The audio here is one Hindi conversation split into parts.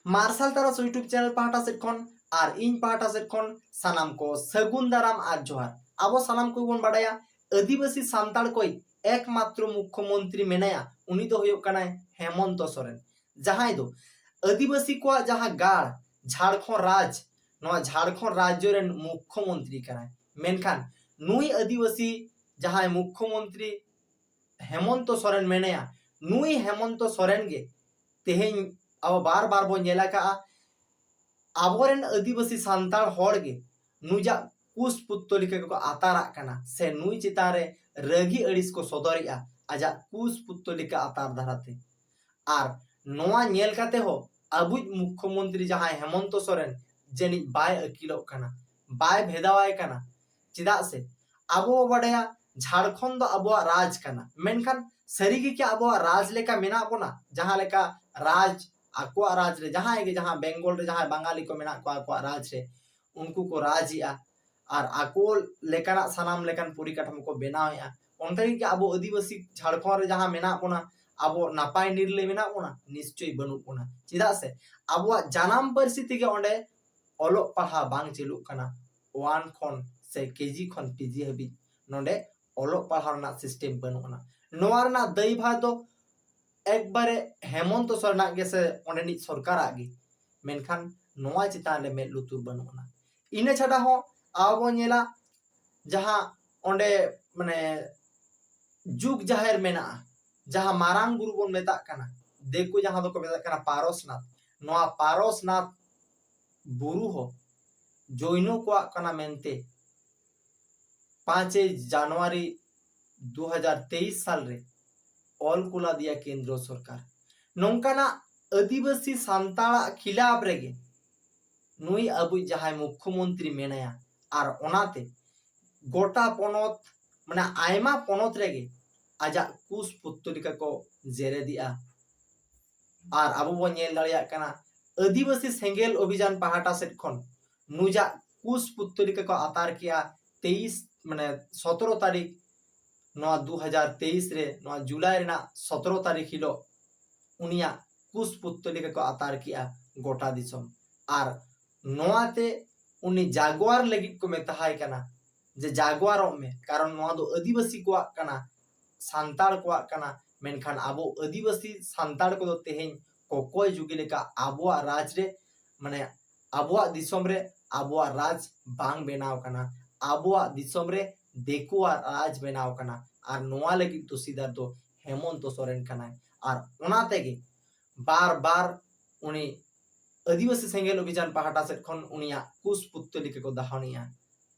मार्शल तारस यूट्यूब चैनल पाहटा सेट खन और इन पाहटा सेट खन सानाम को सगुन दाराम और जोहार। अब सानाम को बन बाडाया आदिवासी सांताड़ कोई एकमात्र मुख्यमंत्री मेनाया उनी दो हुयो कना हेमंत सोरेन, जहां दो आदिवासी को जहां गाड़ झारखंड राज नवा झारखंड राज्य रेन मुख्यमंत्री कना मेनखान नुई आदिवासी जहां मुख्यमंत्री हेमंत सोरेन मेनाया नुई हेमंत सोरेन गे तेहें अब बार बार बो नेला का आबोरेन आदिवासी सांताड़ होड़ गे नुजा कुस पुत्तलिका को आतारा कना से नुई चितारे रगी अड़िस को सदरिया आजा कुस पुत्तलिका आतार धराते आर नोआ नेल काते हो अबुज मुख्यमंत्री जहां हेमंत सोरेन जनी बाय अकिलो कना बाय भेदावाय कना चिदा से आबो बड़या झारखंड अब राज कना मेनखान सरीगी के अब राज लेका मेना बोना जहां लेका राज आकुआ राज रे जहां गे जहां बेंगल रे जहां बंगाली को मेना को आकुआ राज रे उनको को राजिया और आको लेकाना सानाम लेकान परिकाठामो को बनावेया उनका कि अब आदिवासी झारखंड रे जहां मेना बोना अब नापाय निर्ले मेना बोना निश्चय बनु बोना चिदा से अब जानाम परिस्थिति के ओंडे ओलो पढ़ा बांग चलु कना 1 खन से केजी खन पीजी हबी नोंडे ओलो पढ़ा ना सिस्टम बनुना नोआ रना दैभा दो एक बारे हेमंत सोरेन गे से ओंडे सरकार आगे मेनखान नोआ चितान रे में लुतुर बनुना इने छाड़ा हो आबो नेला जहां ओंडे माने जुग जाहिर मेना जहां मारांग गुरु बन मेता कना देखो जहां दो को मेता कना पारसनाथ नोआ पारसनाथ बुरु हो जैनो को कना मेनते 5 जनवरी 2023 साल रे ऑल कुला दिया केंद्र सरकार नोंकाना आदिवासी सांताड़ा खिलाफ रेगे नुई अबु जहां मुख्यमंत्री मेनाया और ओनाते गोटा पनत माने आयमा पनत रेगे आजा कुस पुत्तलिका को जेरे दिया और अब बो नेल दाड़िया कना आदिवासी सेंगेल अभियान पाहाटा सेट खन नुजा कुस पुत्तलिका को आतार किया 23 माने 17 तारीख 2023 रे जुलाई 17 तारीख हिलो उनिया कुस पुत्तलिका को आतार किया गोटा दिसम और नोआते उनी जागवार लगित को मेताहाय कना जे जागवार में कारण नोआ दो आदिवासी को कना सांताड़ को कना मेनखान आबो आदिवासी सांताड़ को तेहें कोकोय जुगी लेका आबो राज रे माने आबो दिसम रे आबो राज बांग बेनाव कना आबो दिसम रे देखो राज बेनाव कना और नोआ लगी तुसीदार तो हेमंत सोरेन कना और ओनाते गे बार बार उनी आदिवासी सेंगेल अभियान पाहाटा सेट खन उनिया कुस पुत्तलिका को दहानिया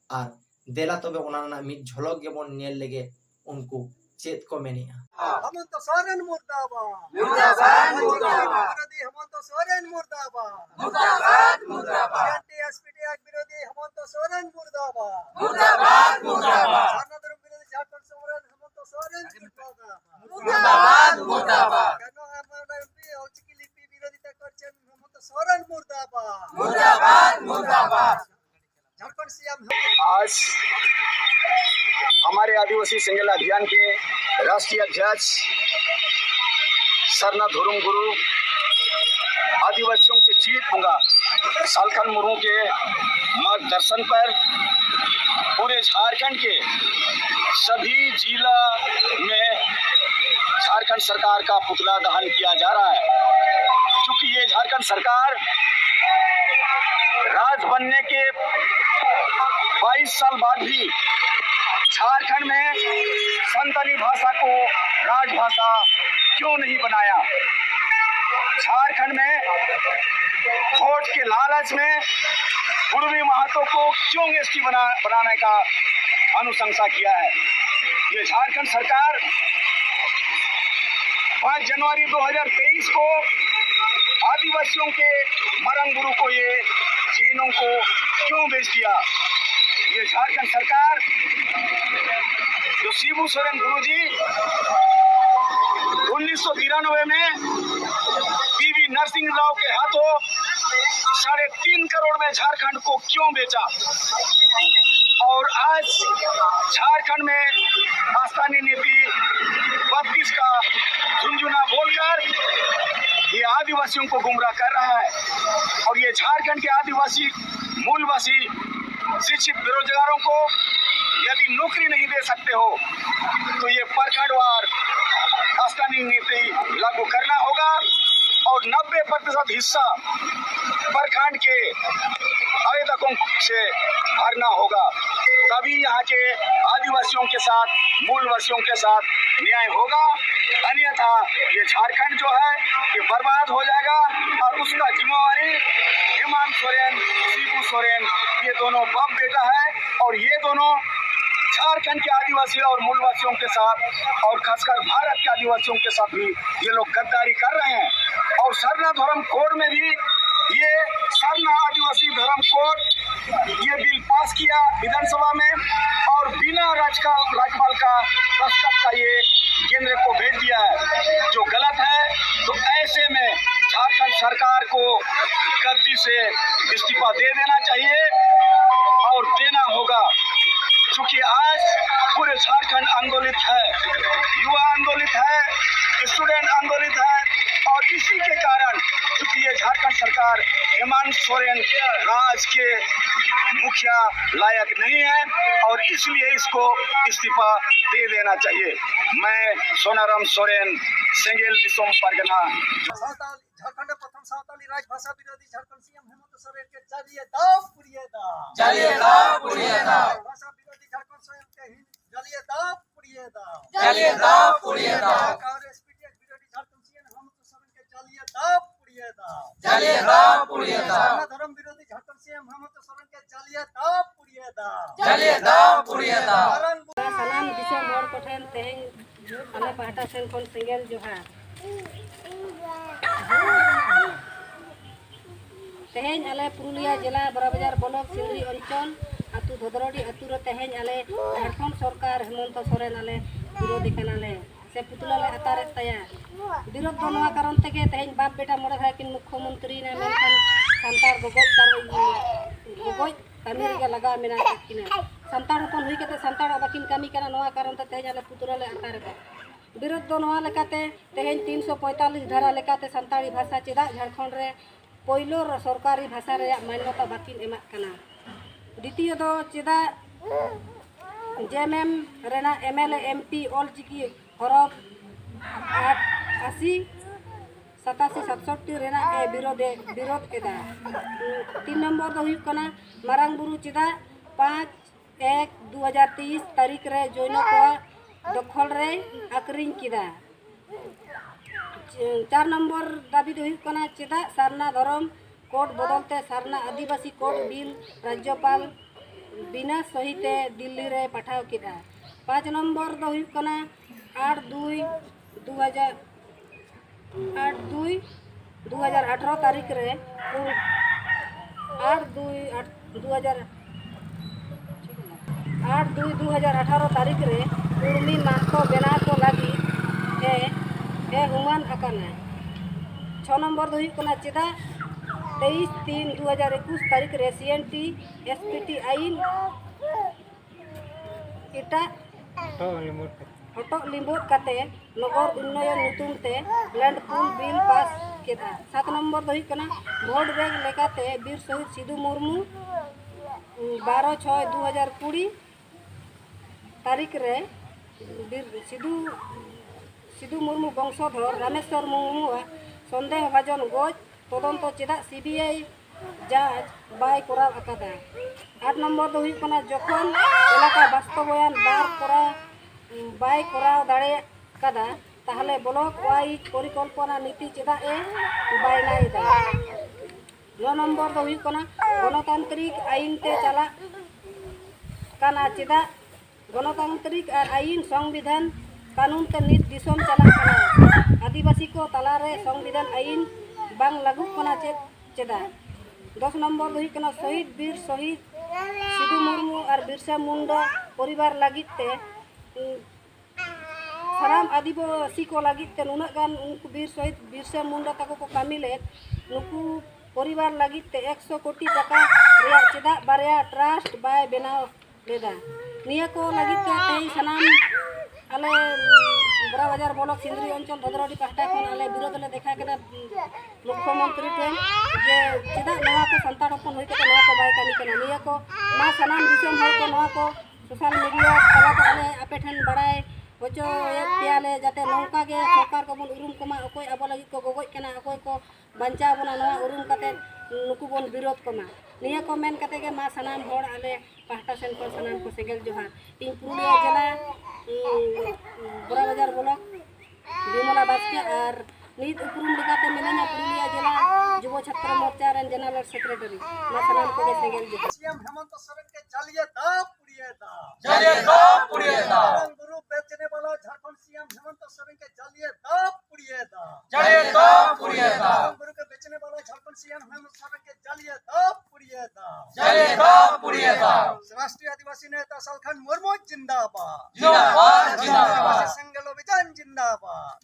और देला तबे ओनाना मिट झलक गेबन नेल लेगे उनको चेत को मेनिया हेमंत सोरेन मुर्दाबाद मुर्दाबाद मुर्दाबाद विरोधी हेमंत सोरेन मुर्दाबाद मुर्दाबाद मुर्दाबाद एनटीएसपीटी एक्ट विरोधी हेमंत सोरेन मुर्दाबाद मुर्दाबाद मुर्दाबाद धर्म विरोधी झारखंड सोरेन हेमंत सोरेन मुर्दाबाद मुर्दाबाद केनो एमपी औचिकी लिपि विरोधिता करছেন हेमंत सोरेन मुर्दाबाद मुर्दाबाद मुर्दाबाद झारखंड सीएम आज हमारे आदिवासी सेंगेल अभियान के राष्ट्रीय अध्यक्ष सरना धुरुम गुरु आदिवासियों के चीत होगा सालखन मुर्मू के मार्गदर्शन पर पूरे झारखंड के सभी जिला में झारखंड सरकार का पुतला दहन किया जा रहा है। क्योंकि ये झारखंड सरकार राज बनने के 22 साल बाद भी झारखंड में संताली भाषा को राजभाषा क्यों नहीं बनाया। झारखंड में वोट के लालच में पूर्वी महातो को क्यों एसटी बनाने का अनुशंसा किया है। ये झारखंड सरकार 5 जनवरी 2023 को आदिवासियों के मरंग गुरु को ये चीनों को क्यों बेच दिया। ये झारखंड सरकार जो शिबू सोरेन गुरुजी 1993 में पीवी नरसिंह राव के हाथों 3.5 करोड़ में झारखंड को क्यों बेचा और आज झारखंड में स्थानीय नीति 32 का झुंझुना बोलकर ये आदिवासियों को गुमराह कर रहा है। और ये झारखंड के आदिवासी मूलवासी शिक्षित बेरोजगारों को यदि नौकरी नहीं दे सकते हो तो ये प्रखंडवार स्थानीय नीति लागू करना होगा और 90% हिस्सा प्रखंड के आवेदकों से भरना होगा, तभी यहाँ के आदिवासियों के साथ मूलवासियों के साथ न्याय होगा। अन्यथा ये झारखंड जो है ये बर्बाद हो जाएगा और उसका जिम्मेवारी हेमंत सोरेन, शिबू सोरेन ये दोनों बाप बेटा है और ये दोनों झारखंड के आदिवासी और मूलवासियों के साथ और खासकर भारत के आदिवासियों के साथ भी ये लोग गद्दारी कर रहे हैं। और सरना धर्म कोड में भी ये सरना आदिवासी धर्म कोड ये बिल पास किया विधानसभा में और बिना राज्यपाल का दस्तखत का ये केंद्र को भेज दिया है, जो गलत है। तो ऐसे में झारखंड सरकार को गद्दी से इस्तीफा दे देना चाहिए और देना होगा, क्योंकि आज पूरे झारखंड आंदोलित है, युवा आंदोलित है, स्टूडेंट आंदोलित है और इसी के कारण क्योंकि ये झारखंड सरकार हेमंत सोरेन राज के मुखिया लायक नहीं है और इसलिए इसको इस्तीफा दे देना चाहिए। मैं सोनाराम सोरेन सेंगेल दिसोम परगना झारखंड प्रथम सावताली राजभाषा विरोधी झारखंड सीएम हेमंत सोरेन के चलिए दाव पुड़िए दाव भाषा विरोधी झारखंड स्वयं के हिंद चलिए दाव पुड़िए दाव और एसपीटीएस विरोधी झारखंड सीएम हेमंत सोरेन के चलिए दाव पुड़िए दाव धर्म विरोधी झारखंड सीएम हेमंत सोरेन के चलिए दाव पुड़िए दाव सालाम दिसोम हर कोठेन तेहें आले पाहटा सेन कोन सेंगेल जोहार तेहें आले पुरुलिया जिला बराबाजार ब्लॉक सिंदरी अंचल आतु धोदरडी आतु रे तेहें आले झारखंड सरकार हेमंत सोरेन आले विरोधी कनाले से पुतला ले अतारे तया विरोध दो नवा कारण तेगे तेहें बाप बेटा मोड़े है कि मुख्यमंत्री ने मेनखान संतार गोगोज कमी रे लगा मेना किना संतार अपन हुई केते संतार बाकिन कमी कना नवा कारण ते तेहें आले पुतला ले अतारे का विरोध दो नवा लेकाते तेहें 345 धारा लेकाते संताली भाषा चेदा झारखंड रे पहिलो सरकारी भाषा रे मान्यता बाकिन एमा कना द्वितीय दो चेदा जेएमएम रेना एमएलए एमपी ऑल चिकी हरफ 80 87 67 रेना ए विरोध केदा 3 नंबर दो हुई कना मारांग बुरु चेदा 5/1/2023 तारीख रे जोइनो को दखल रे आकरिंग किदा 4 नंबर दाबी दो हुई कना चेदा सरना धर्म कोड बदलते सरना आदिवासी कोड बिल राज्यपाल बिना सहीते दिल्ली रे पठाव किदा 5 नंबर दो हुई कना 8/2/2018 तारीख रे 8/2/2018 तारीख रे उर्मी माहतो बेना को लगी ए हुमान अकाना 6 नंबर दो हुई कना चेदा 23/3/2021 तारीख रे सीएनटी एसपीटी आईन इटा हटो लिम्बोट काते नगर उन्नयन नुतुम ते लैंड पूल बिल पास केदा 7 नंबर दो हुई कना वोट बैग लेकाते वीर शहीद सिधु मुर्मू 12/6/2020 तारीख रे सिधु मुर्मू वंशधर रामेश्वर मुर्मू सन्देह भाजन गज तदंत चेदा सीबीआई जांच बाय कराव अकादा 8 नंबर दो हुई कना जखन एलाका बास्तबायन बाय कराव दाड़े कदा ताहले ब्लॉक वाइज परिकल्पना नीति चेदा ए बाय नाइदा 9 नंबर दो हुई कना गणतांत्रिक आईन ते चला काना चेदा गणतांत्रिक और आईन संविधान कानून ते नित दिसोम चला काना आदिवासी को तलारे संविधान आईन बांग लागू कना चेदा 10 नंबर हुई कना शहीद वीर शहीद सिधु मुर्मू और बिरसा मुंडा परिवार लगिते साराम आदिवासी को लगिते नुना गान उनको वीर शहीद बिरसा मुंडा तको को कामिले नुकु परिवार लगिते 100 कोटी टाका रिया चेदा बारिया ट्रस्ट बाय बनाव लेदा निया को लगिते तेई सनाम आले बड़ा बाजार ब्लॉक सिंदरी अंचल भद्रवाड़ी पाहटा खन आले विरोध ले देखा केदा मुख्यमंत्री ठेन जे चेदा नवा को संताड़ हपन होई के नवा को बाय कामी कना निया को मा सनाम दिसम हर को नवा को सोशल मीडिया तला आले आपे ठेन बड़ाय होचो एक पियाले जाते नौका के सरकार को बन उरुम कोमा अकोय अब लगी को गोगोय कना अकोय को बंचा बना नवा उरुम कते नुकु बन विरोध कोमा निया को मेन कते के मा सनाम होड़ आले पाहटा सेन को सनाम को सेगेल जोहार इन पुरुलिया जिला बड़ा बाजार ब्लॉक विमला बास्के और नीत उपरुम लेकाते मिलेना पुरुलिया जिला युवा छात्र मोर्चा रन जनरल सेक्रेटरी मा सनाम को सेगेल जोहार सीएम हेमंत सोरेन के चलिए दा गुरु बेचने वाला झारखंड सीएम हेमंत सोरेन के चलिए दा गुरु के बेचने वाला झारखंड सीएम हेमंत सोरेन के चलिए दा राष्ट्रीय आदिवासी नेता सलखन मुर्मू जिंदाबाद आदिवासी संघ अभियान जिंदाबाद